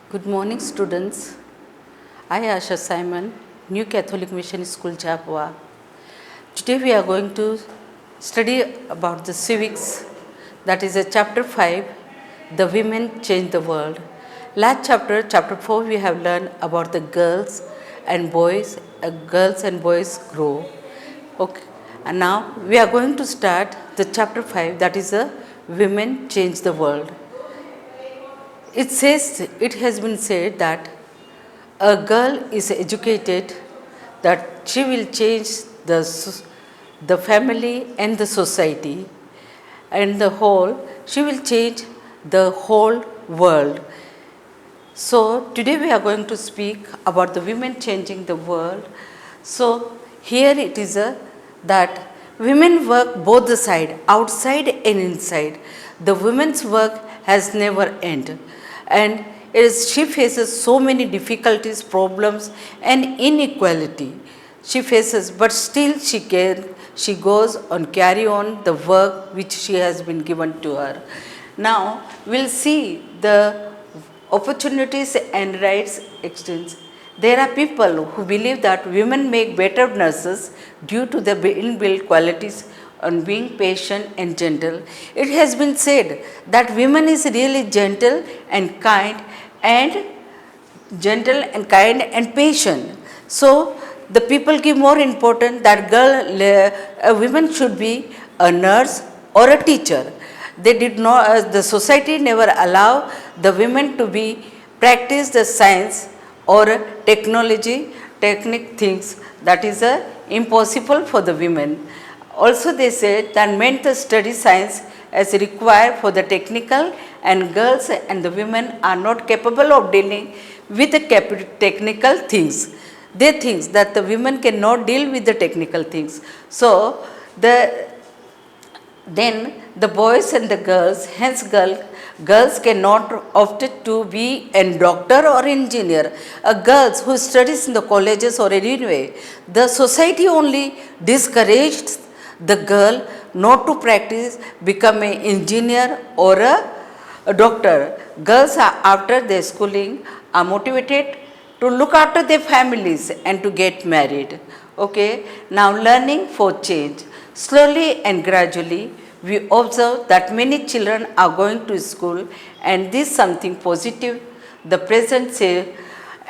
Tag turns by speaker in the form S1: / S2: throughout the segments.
S1: Good morning, students. I, Asha Simon, New Catholic Mission School, Japua. Today we are going to study about the civics, that is a chapter 5, the women change the world. Last chapter, chapter 4, we have learned about the girls and boys grow. Okay, and now we are going to start the chapter 5, that is the women change the world. It has been said that a girl is educated, that she will change the family and the society and the whole, she will change the whole world. So today we are going to speak about the women changing the world. So here it is that women work both the side, outside and inside. The women's work has never ended, and she faces so many difficulties, problems, and inequality. She faces, but still she goes on, carry on the work which she has been given to her. Now we'll see the opportunities and rights extends. There are people who believe that women make better nurses due to the inbuilt qualities on being patient and gentle. It has been said that women is really and gentle and patient. So the people give more importance that a woman should be a nurse or a teacher. They did not. The society never allow the women to be practice the science or technique things that is impossible for the women. Also, they said that men to study science as required for the technical, and girls and the women are not capable of dealing with the technical things. They think that the women cannot deal with the technical things. So, then the boys and the girls, hence girls cannot opt to be a doctor or engineer. Girls who studies in the colleges or anyway, the society only discouraged the girl not to practice, become an engineer or a doctor. Girls are, after their schooling, are motivated to look after their families and to get married. Okay, now learning for change. Slowly and gradually, we observe that many children are going to school, and this is something positive. The present say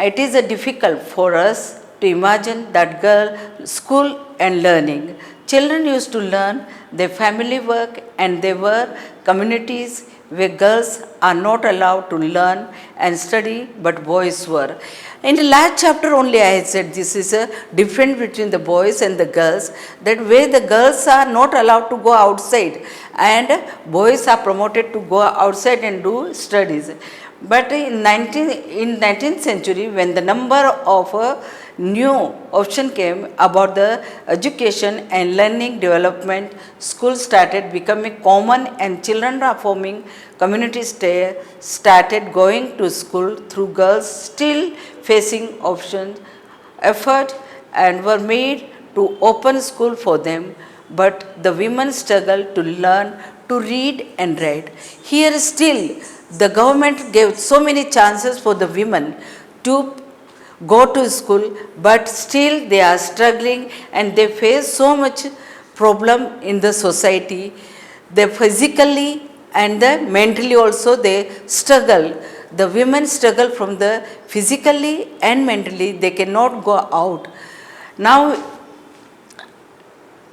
S1: it is difficult for us to imagine that school and learning. Children used to learn their family work, and there were communities where girls are not allowed to learn and study, but boys were. In the last chapter only I said this is a difference between the boys and the girls, that where the girls are not allowed to go outside and boys are promoted to go outside and do studies. But in 19th century, when the number of new option came about the education and learning development, schools started becoming common and children are forming communities started going to school through girls still facing options, effort and were made to open school for them, but the women struggled to learn to read and write. Here still the government gave so many chances for the women to go to school, but still they are struggling and they face so much problem in the society. They physically and the mentally also they struggle. The women struggle from the physically and mentally, they cannot go out. Now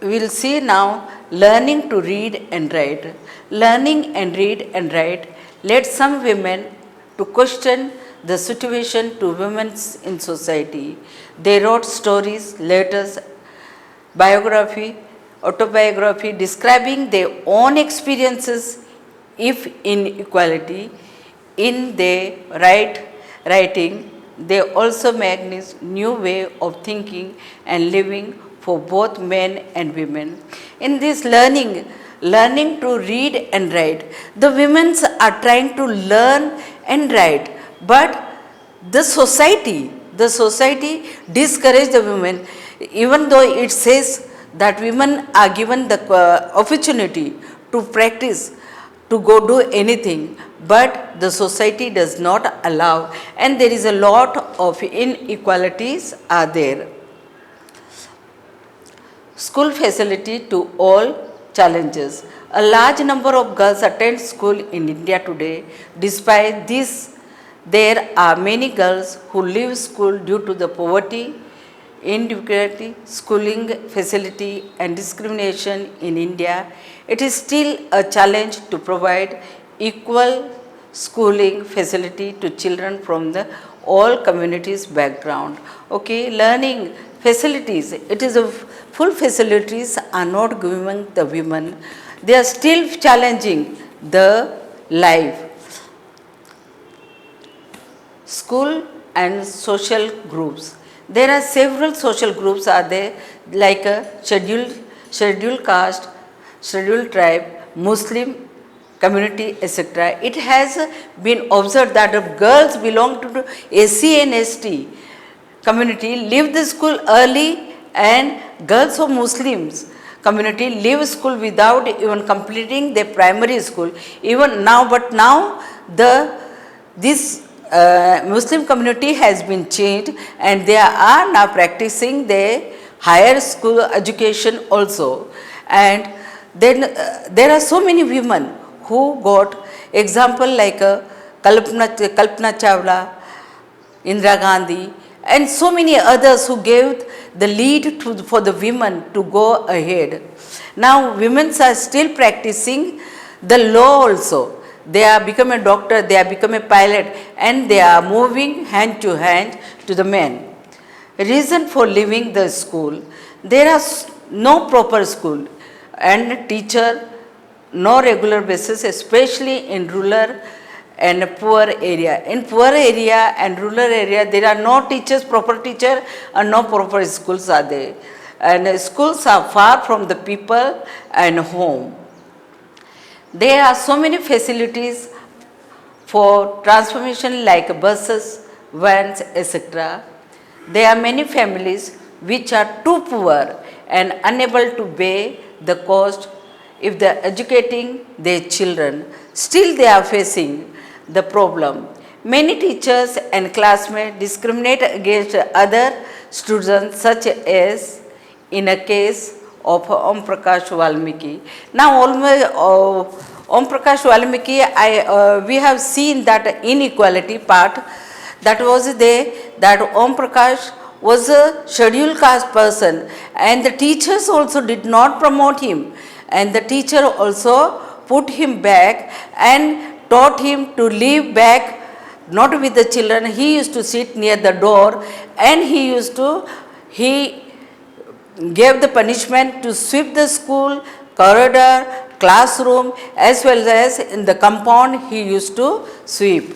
S1: we will see now learning to read and write. Learning and read and write led some women to question the situation to women in society. They wrote stories, letters, biography, autobiography describing their own experiences if inequality. In their writing, they also make this new way of thinking and living for both men and women. In this learning to read and write, the women are trying to learn and write, but the society discourage the women, even though it says that women are given the opportunity to practice to go do anything, but the society does not allow, and there is a lot of inequalities are there. School facility to all challenges. A large number of girls attend school in India today. Despite this, there are many girls who leave school due to the poverty, inequality, schooling facility and discrimination in India. It is still a challenge to provide equal schooling facility to children from the all communities background. Okay, learning facilities, it is a full facilities are not given the women. They are still challenging the life. School and social groups. There are several social groups are there, like a scheduled caste, scheduled tribe, Muslim community, etc. It has been observed that if girls belong to the SC and ST community leave the school early, and girls of Muslims community leave school without even completing their primary school. Even now, but now this Muslim community has been changed, and they are now practicing their higher school education also. And then there are so many women who got example like Kalpana Chawla, Indira Gandhi, and so many others who gave the lead for the women to go ahead. Now women are still practicing the law also. They are become a doctor, they are become a pilot, and they are moving hand to hand to the men. Reason for leaving the school: there are no proper school and teacher, no regular basis, especially in rural and poor area. In poor area and rural area, there are no teachers, proper teacher, and no proper schools are there. And schools are far from the people and home. There are so many facilities for transformation like buses, vans, etc. There are many families which are too poor and unable to pay the cost if they are educating their children. Still they are facing the problem. Many teachers and classmates discriminate against other students, such as in a case of Om Prakash Valmiki. Now Om Prakash Valmiki, we have seen that inequality part that was there, that Om Prakash was a scheduled caste person, and the teachers also did not promote him, and the teacher also put him back and taught him to live back, not with the children. He used to sit near the door, and he gave the punishment to sweep the school, corridor, classroom, as well as in the compound he used to sweep.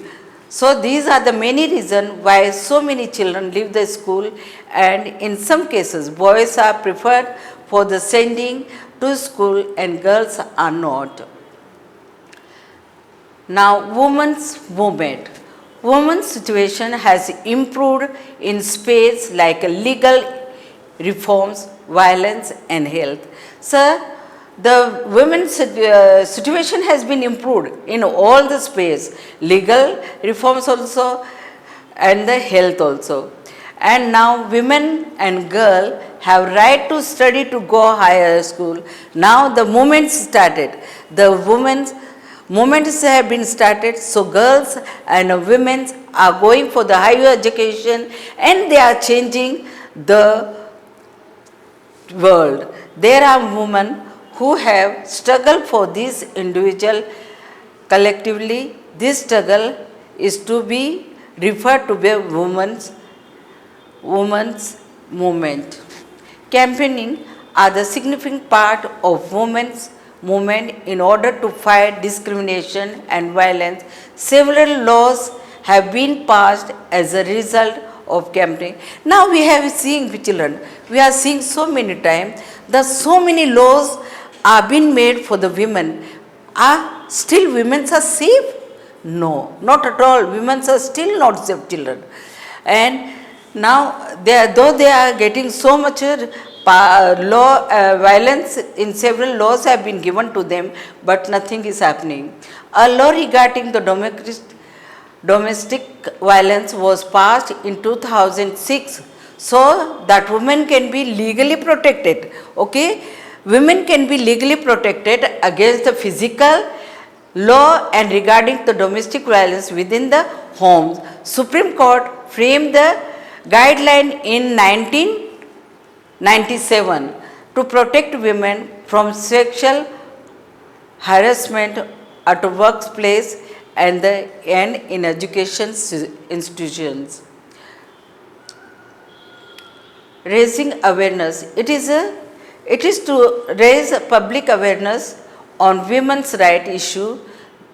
S1: So these are the many reasons why so many children leave the school, and in some cases boys are preferred for the sending to school and girls are not. Now women's movement. Women's situation has improved in space like legal reforms, violence and health. So the women's situation has been improved in all the space, legal reforms also and the health also. And now women and girl have right to study, to go higher school. Now the movement started. The women's movements have been started, so girls and women are going for the higher education, and they are changing the world. There are women who have struggled for this individual collectively. This struggle is to be referred to be women's movement. Campaigning are the significant part of women's movement in order to fight discrimination and violence. Several laws have been passed as a result of campaigning. Now we have seen children, we are seeing so many times that so many laws are being made for the women. Are still women are safe? No, not at all. Women are still not safe, children. And now though they are getting so much Violence in several laws have been given to them, but nothing is happening. A law regarding the domestic violence was passed in 2006 so that women can be legally protected. Okay, women can be legally protected against the physical law and regarding the domestic violence within the homes. Supreme Court framed the guideline in 1997 to protect women from sexual harassment at a workplace and in education institutions. Raising awareness. It is to raise public awareness on women's right issue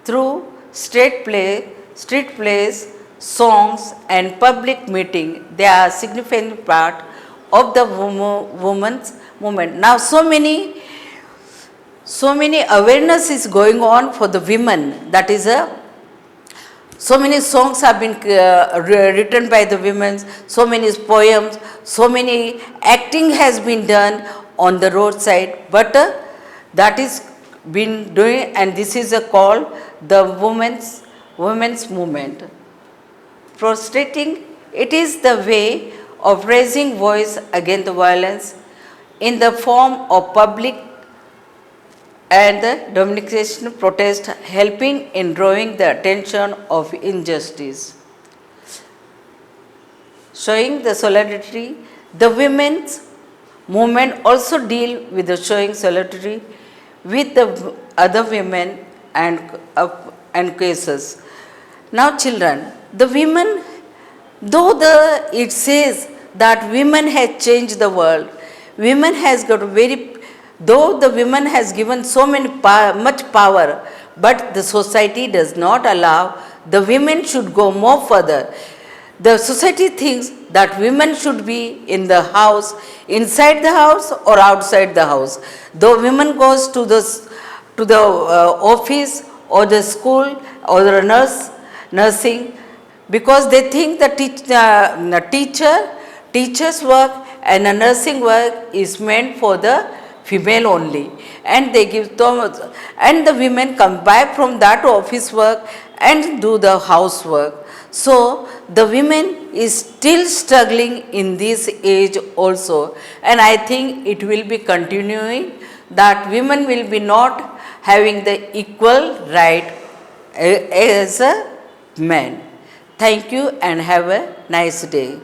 S1: through street plays, songs and public meeting. They are a significant part of the women's movement. Now so many awareness is going on for the women. That is so many songs have been written by the women, so many poems, so many acting has been done on the roadside, but that is been doing, and this is a call the women's movement. Prostrating, it is the way of raising voice against the violence in the form of public and the demonstration protest, helping in drawing the attention of injustice. Showing the solidarity, the women's movement also deal with the showing solidarity with the other women and cases. Now children, the women, though it says that women has changed the world, women has got though the women has given so much power, but the society does not allow the women should go more further. The society thinks that women should be in the house, inside the house or outside the house. Though women goes to the office or the school or the nursing, because they think the teacher's work and the nursing work is meant for the female only, and they give and the women come back from that office work and do the housework. So the women is still struggling in this age also, and I think it will be continuing that women will be not having the equal right as a man. Thank you and have a nice day.